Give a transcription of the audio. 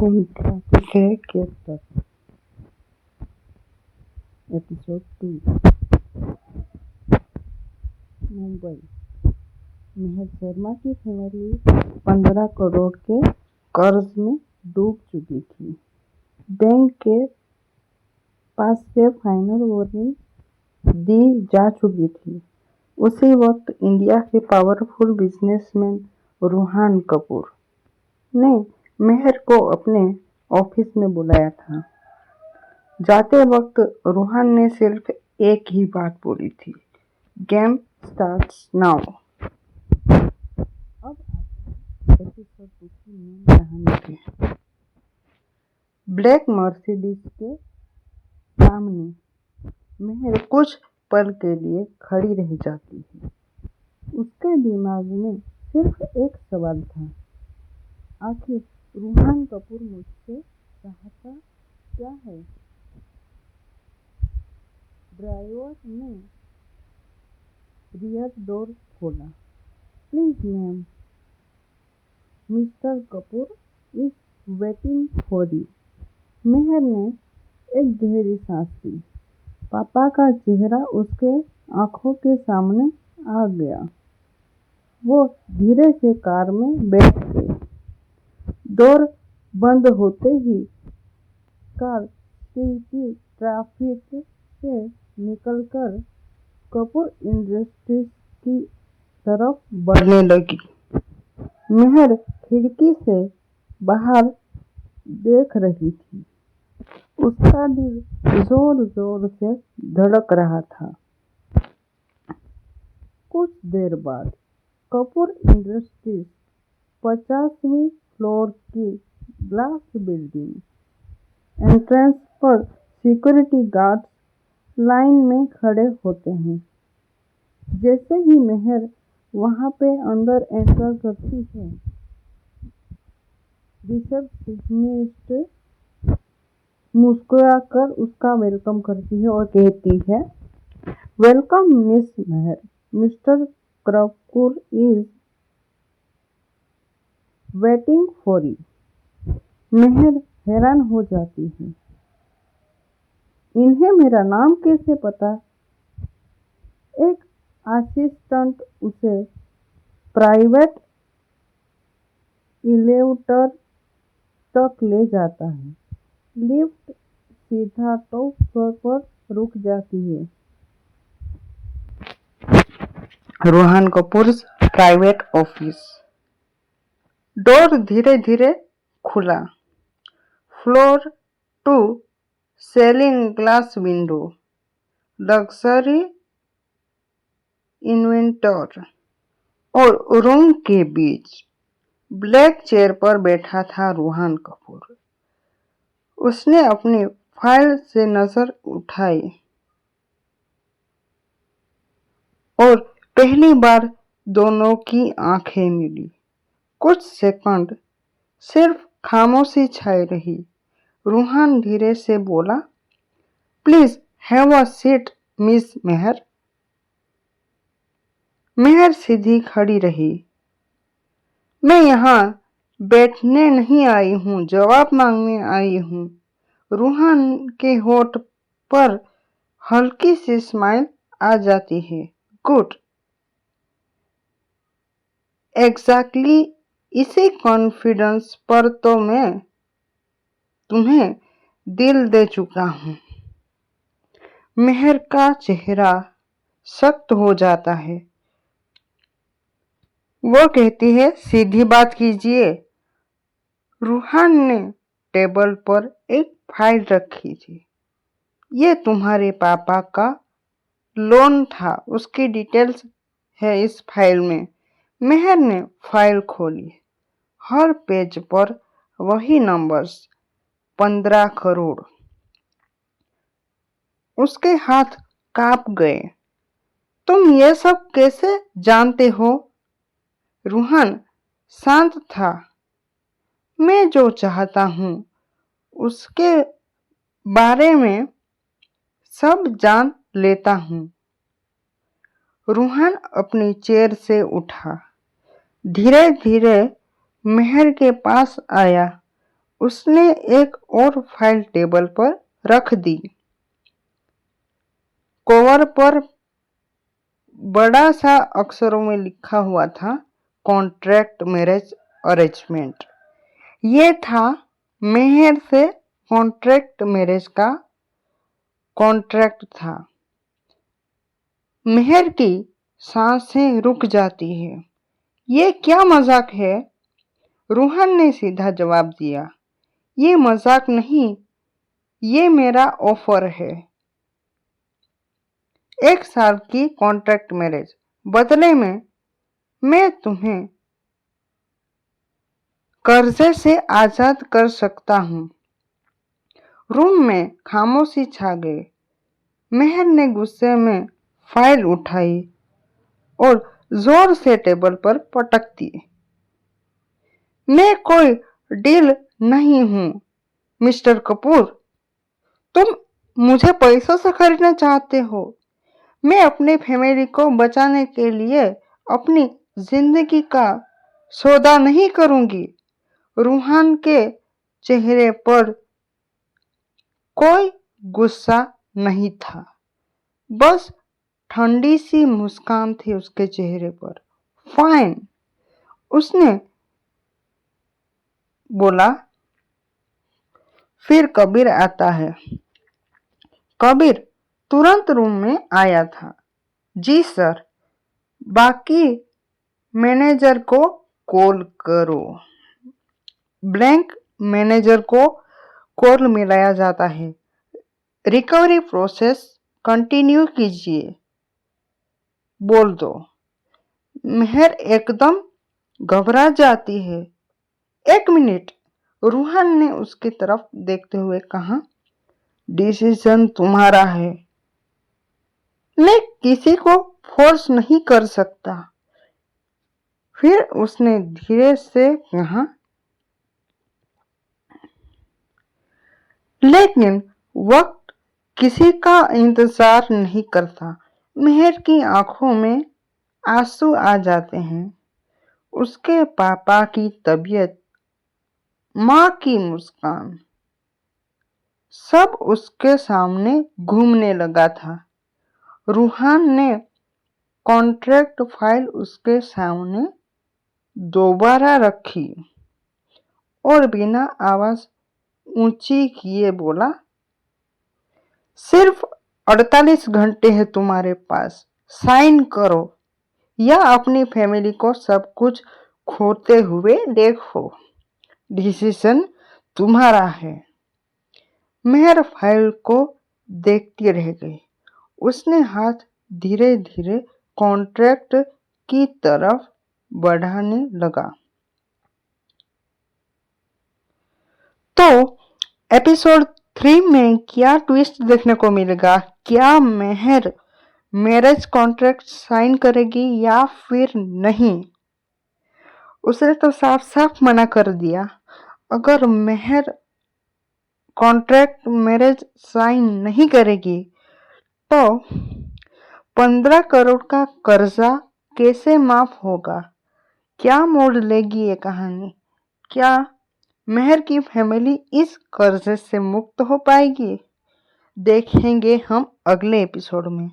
Contract से cactus episode 2। Mumbai. मेहर शर्मा की family 15 crore के कर्ज में डूब चुकी थी। बैंक के पास से फाइनल वार्निंग दी जा चुकी थी। उसी वक्त इंडिया के पावरफुल बिजनेसमैन रूहान कपूर ने मेहर को अपने ऑफिस में बुलाया था। जाते वक्त रूहान ने सिर्फ एक ही बात बोली थी, गेम स्टार्ट्स नाउ। अब आते हैं एपिसोड 2 की मेन कहानी पे। ब्लैक मर्सिडीज के सामने मेहर कुछ पल के लिए खड़ी रह जाती है। उसके दिमाग में सिर्फ एक सवाल था, आखिर रूहान कपूर मुझसे चाहता क्या है। ड्राइवर ने रियर डोर खोला। Please ma'am, mister Kapoor is waiting for you. Meher ने एक गहरी सांस ली। पापा का चेहरा उसके आंखों के सामने आ गया। वो धीरे से कार में बैठ गए। डोर बंद होते ही कार सिटी ट्रैफिक से निकलकर कपूर इंडस्ट्रीज की तरफ बढ़ने लगी। मेहर खिड़की से बाहर देख रही थी। उसका दिल जोर जोर से धड़क रहा था। कुछ देर बाद कपूर इंडस्ट्रीज 50वीं फ्लोर की ग्लास बिल्डिंग एंट्रेंस पर सिक्योरिटी गार्ड्स लाइन में खड़े होते हैं। जैसे ही मेहर वहां पे अंदर एंटर करती है, रिसेप्शनिस्ट मुस्कुराकर उसका वेलकम करती है और कहती है, welcome miss Meher, mister Kapoor is waiting for you. Meher हैरान हो जाती है, इन्हें मेरा नाम कैसे पता। एक असिस्टेंट उसे प्राइवेट एलिवेटर तक ले जाता है। लिफ्ट सीधा टॉप फ्लोर पर रुक जाती है। Ruhan Kapoor private office. Door धीरे धीरे खुला। Floor 2 ceiling glass window, luxury इन्वेंटर और रूम के बीच ब्लैक चेयर पर बैठा था रूहान कपूर। उसने अपनी फाइल से नजर उठाई और पहली बार दोनों की आंखें मिली। कुछ सेकंड सिर्फ खामोशी छाई रही। रूहान धीरे से बोला, please have a seat miss Meher. Meher सीधी खड़ी रही। मैं यहाँ बैठने नहीं आई हूँ, जवाब मांगने आई हूँ। रूहान के होठ पर हल्की सी स्माइल आ जाती है। गुड, एग्जैक्टली इसी कॉन्फिडेंस पर तो मैं तुम्हें दिल दे चुका हूँ। मेहर का चेहरा सख्त हो जाता है। वो कहती है, सीधी बात कीजिए। रूहान ने टेबल पर एक फाइल रखी थी। ये तुम्हारे पापा का लोन था, उसकी डिटेल्स है इस फाइल में। मेहर ने फाइल खोली। हर पेज पर वही नंबर्स, 15 करोड़। उसके हाथ कांप गए। तुम ये सब कैसे जानते हो? रूहान शांत था। मैं जो चाहता हूँ उसके बारे में सब जान लेता हूँ। रूहान अपनी चेयर से उठा, धीरे धीरे मेहर के पास आया। उसने एक और फाइल टेबल पर रख दी। कवर पर बड़ा सा अक्षरों में लिखा हुआ था, कॉन्ट्रैक्ट मैरिज अरेंजमेंट। ये था मेहर से कॉन्ट्रैक्ट मैरिज का कॉन्ट्रैक्ट था। मेहर की सांसें रुक जाती है। ये क्या मजाक है? रूहान ने सीधा जवाब दिया। ये मजाक नहीं, ये मेरा ऑफर है। 1 साल की कॉन्ट्रैक्ट मैरिज, बदले में मैं तुम्हें कर्जे से आजाद कर सकता हूं। रूम में खामोशी छा गई। मेहर ने गुस्से में फाइल उठाई और जोर से टेबल पर पटक दी। मैं कोई डील नहीं हूं, मिस्टर कपूर। तुम मुझे पैसों से खरीदना चाहते हो। मैं अपनी फैमिली को बचाने के लिए अपनी जिंदगी का सौदा नहीं करूंगी। रूहान के चेहरे पर कोई गुस्सा नहीं था, बस ठंडी सी मुस्कान थी उसके चेहरे पर। फाइन, उसने बोला। फिर कबीर आता है। कबीर तुरंत रूम में आया था। जी सर, बाकी मैनेजर को कॉल करो। ब्लैंक मैनेजर को कॉल मिलाया जाता है। रिकवरी प्रोसेस कंटिन्यू कीजिए, बोल दो। मेहर एकदम घबरा जाती है। 1 मिनट, रूहान ने उसकी तरफ देखते हुए कहा। डिसीजन तुम्हारा है, मैं किसी को फोर्स नहीं कर सकता। फिर उसने धीरे से कहा, लेकिन वक्त किसी का इंतजार नहीं करता। मेहर की आंखों में आंसू आ जाते हैं। उसके पापा की तबीयत, माँ की मुस्कान, सब उसके सामने घूमने लगा था। रूहान ने कॉन्ट्रैक्ट फाइल उसके सामने दोबारा रखी और बिना आवाज ऊंची किए बोला, सिर्फ 48 घंटे है तुम्हारे पास, साइन करो या अपनी फैमिली को सब कुछ खोते हुए देखो। डिसीजन तुम्हारा है। मेहर फाइल को देखती रह गई। उसने हाथ धीरे धीरे कॉन्ट्रैक्ट की तरफ बढ़ाने लगा। तो एपिसोड 3 में क्या ट्विस्ट देखने को मिलेगा? क्या मेहर मैरिज कॉन्ट्रैक्ट साइन करेगी या फिर नहीं? उसने तो साफ साफ मना कर दिया। अगर मेहर कॉन्ट्रैक्ट मैरिज साइन नहीं करेगी तो 15 करोड़ का कर्जा कैसे माफ होगा? क्या मोड़ लेगी ये कहानी? क्या मेहर की फैमिली इस कर्जे से मुक्त हो पाएगी? देखेंगे हम अगले एपिसोड में।